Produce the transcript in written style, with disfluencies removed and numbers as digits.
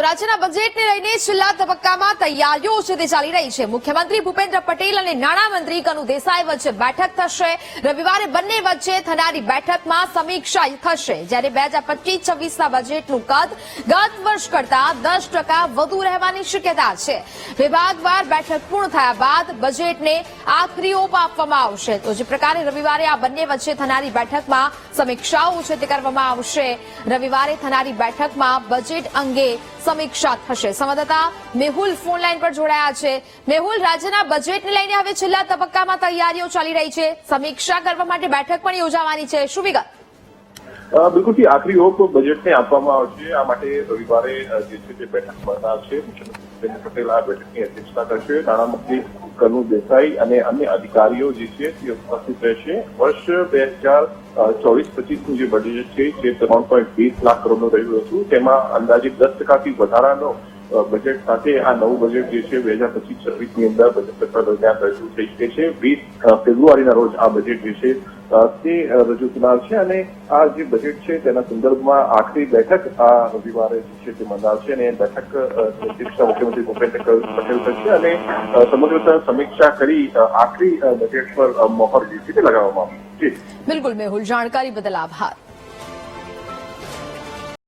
તો રાજ્યના બજેટને લઈને છેલ્લા તબક્કામાં તૈયારીઓ છે તે ચાલી રહી છે। મુખ્યમંત્રી ભૂપેન્દ્ર પટેલ અને નાણામંત્રી કનુ દેસાઈ વચ્ચે બેઠક થશે। રવિવારે બંને વચ્ચે થનારી બેઠકમાં સમીક્ષા થશે, જ્યારે 2025-26ના બજેટનું કદ ગત વર્ષ કરતા 10% વધુ રહેવાની શક્યતા છે। વિભાગવાર બેઠક પૂર્ણ થયા બાદ બજેટને આખરી ઓપ આપવામાં આવશે। તો જે પ્રકારે રવિવારે આ બંને વચ્ચે થનારી બેઠકમાં સમીક્ષાઓ છે તે કરવામાં આવશે। રવિવારે થનારી બેઠકમાં બજેટ અંગે સમીક્ષા થશે। સંવાદદાતા મેહુલ ફોન લાઈન પર જોડાયા છે। મેહુલ, રાજ્યના બજેટને લઈને હવે છેલ્લા તબક્કામાં તૈયારીઓ ચાલી રહી છે, સમીક્ષા કરવા માટે બેઠક પણ યોજાવાની છે, શું વિગત? બિલકુલથી આખરી ઓપ બજેટને આપવામાં આવશે। આ માટે રવિવારે જે છે તે બેઠક મળનાર છે। મુખ્યમંત્રી ભૂપેન્દ્ર પટેલ આ બેઠકની અધ્યક્ષતા કરશે। નાણામંત્રી કનુ દેસાઈ અને અન્ય અધિકારીઓ જે છે તે ઉપસ્થિત રહેશે। વર્ષ 2024-25નું જે બજેટ છે તે 3.20 લાખ કરોડનું રહ્યું હતું, તેમાં અંદાજિત 10%થી વધારાનો બજેટ સાથે આ નવું બજેટ જે છે 2025-26ની અંદર બજેટ સત્ર દરમિયાન રજૂ થઈ શકે છે। 20 ફેબ્રુઆરીના રોજ આ બજેટ જે છે તે રજૂ થનાર છે અને આ જે બજેટ છે તેના સંદર્ભમાં આખરી બેઠક આ રવિવારે જે છે તે મળનાર છે અને બેઠક અધ્યક્ષતા મુખ્યમંત્રી ભૂપેન્દ્ર પટેલ કરશે અને સમગ્ર સમીક્ષા કરી આખરી બજેટ પર મોહર જે છે તે લગાવવામાં આવશે। બિલકુલ મેહુલ, જાણકારી બદલ આભાર।